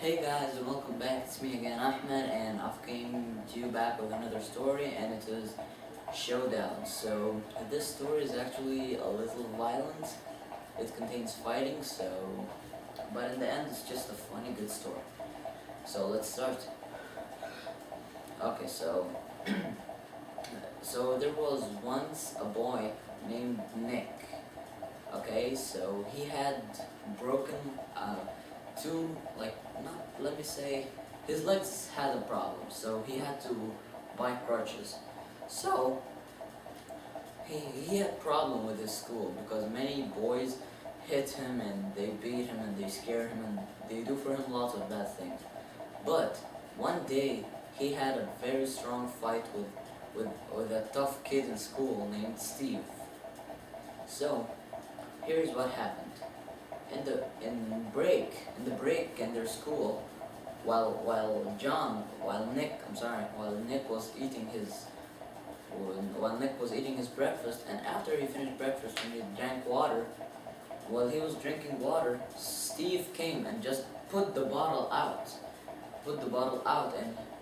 Hey guys, and welcome back. It's me again, Ahmed, and I've came to you back with another story, and it is Showdown. So this story is actually a little violent. It contains fighting, but in the end, it's just a funny, good story. So let's start. Okay, so there was once a boy named Nick. Okay, so he had broken two, like, not, let me say, his legs had a problem, so he had to buy crutches. So he had problem with his school because many boys hit him and they beat him and they scare him and they do for him lots of bad things. But one day he had a very strong fight with a tough kid in school named Steve. So here's what happened. In the break in their school, while Nick was eating his breakfast, and after he finished breakfast and he drank water, while he was drinking water, Steve came and just put the bottle out,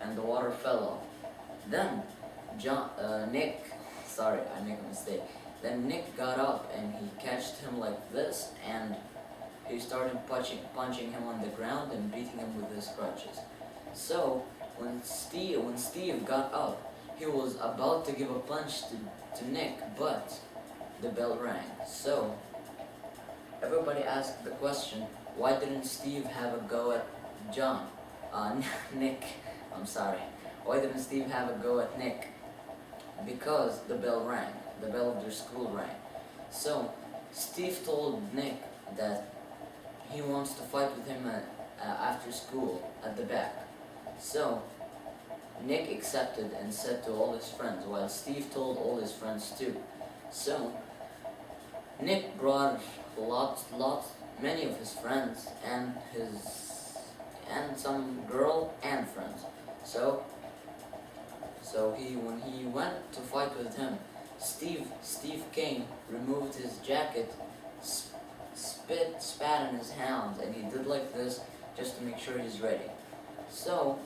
and the water fell off. Then Nick, sorry, I make a mistake. Then Nick got up and he catched him like this, and he started punching him on the ground and beating him with his crutches. So when Steve got up, he was about to give a punch to Nick, but the bell rang. So everybody asked the question, why didn't Steve have a go at John? Nick, I'm sorry. Why didn't Steve have a go at Nick? Because the bell rang. The bell of their school rang. So Steve told Nick that he wants to fight with him after school at the back. So Nick accepted and said to all his friends, while Steve told all his friends too. So Nick brought many of his friends and some girl and friends. So when he went to fight with him, Steve came, removed his jacket, spat in his hands, and he did like this just to make sure he's ready. So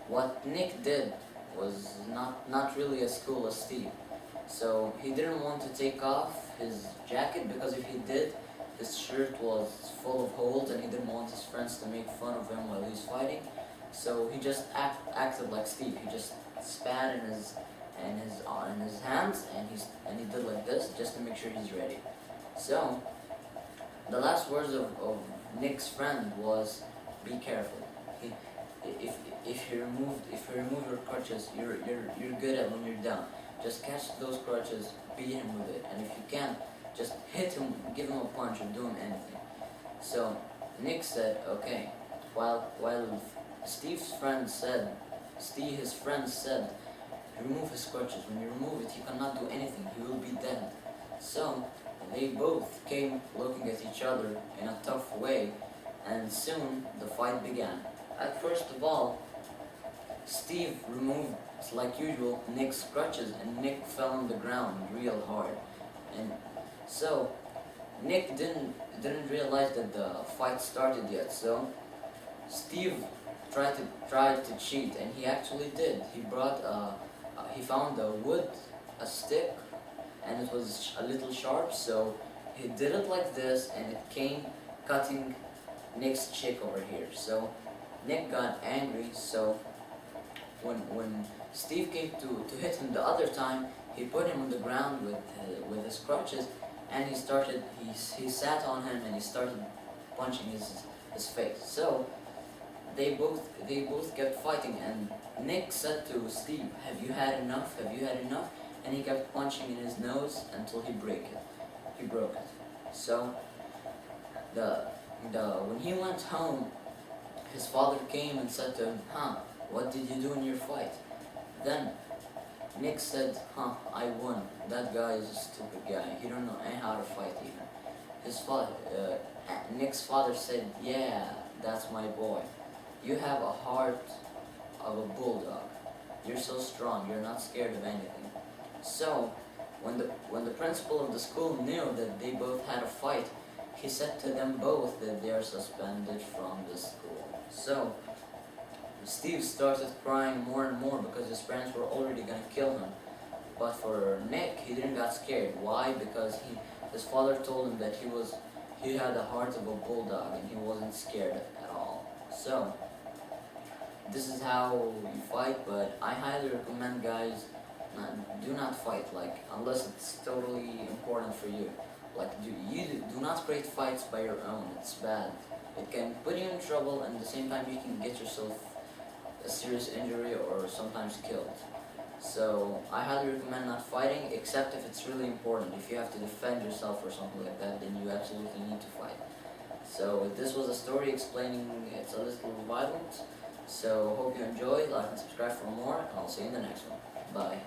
what Nick did was not really as cool as Steve. So he didn't want to take off his jacket because if he did, his shirt was full of holes and he didn't want his friends to make fun of him while he's fighting. So he just acted like Steve. He just spat in his hands, and he did like this just to make sure he's ready. So the last words of Nick's friend was, "Be careful. If you remove your crutches, you're good at when you're down. Just catch those crutches, beat him with it, and if you can't, just hit him, give him a punch, or do him anything." So Nick said, "Okay." While his friend said, "Remove his crutches. When you remove it, he cannot do anything. He will be dead." So they both came looking at each other in a tough way, and soon the fight began. At first of all, Steve removed, like usual, Nick's crutches, and Nick fell on the ground real hard. And so Nick didn't realize that the fight started yet. So Steve tried to cheat, and he actually did. He found a stick, and it was a little sharp. So he did it like this, and it came cutting Nick's cheek over here. So Nick got angry. So when Steve came to hit him the other time, he put him on the ground with his crutches, and he sat on him and he started punching his face. So they both kept fighting, and Nick said to Steve, "Have you had enough? Have you had enough?" And he kept punching in his nose until he broke it. So when he went home, his father came and said to him, "What did you do in your fight?" Then Nick said, "I won. That guy is a stupid guy. He don't know how to fight even." Nick's father said, "Yeah, that's my boy. You have a heart of a bulldog. You're so strong. You're not scared of anything." So when the principal of the school knew that they both had a fight, he said to them both that they are suspended from the school. So Steve started crying more and more because his parents were already gonna kill him. But for Nick, he didn't get scared. Why? Because his father told him that he had the heart of a bulldog and he wasn't scared at all. So this is how you fight, but I highly recommend, guys, do not fight, like, unless it's totally important for you. Like, do not create fights by your own. It's bad. It can put you in trouble, and at the same time you can get yourself a serious injury or sometimes killed. So I highly recommend not fighting, except if it's really important. If you have to defend yourself or something like that, then you absolutely need to fight. So this was a story explaining it's a little violent. So hope you enjoy, like and subscribe for more, and I'll see you in the next one. Bye.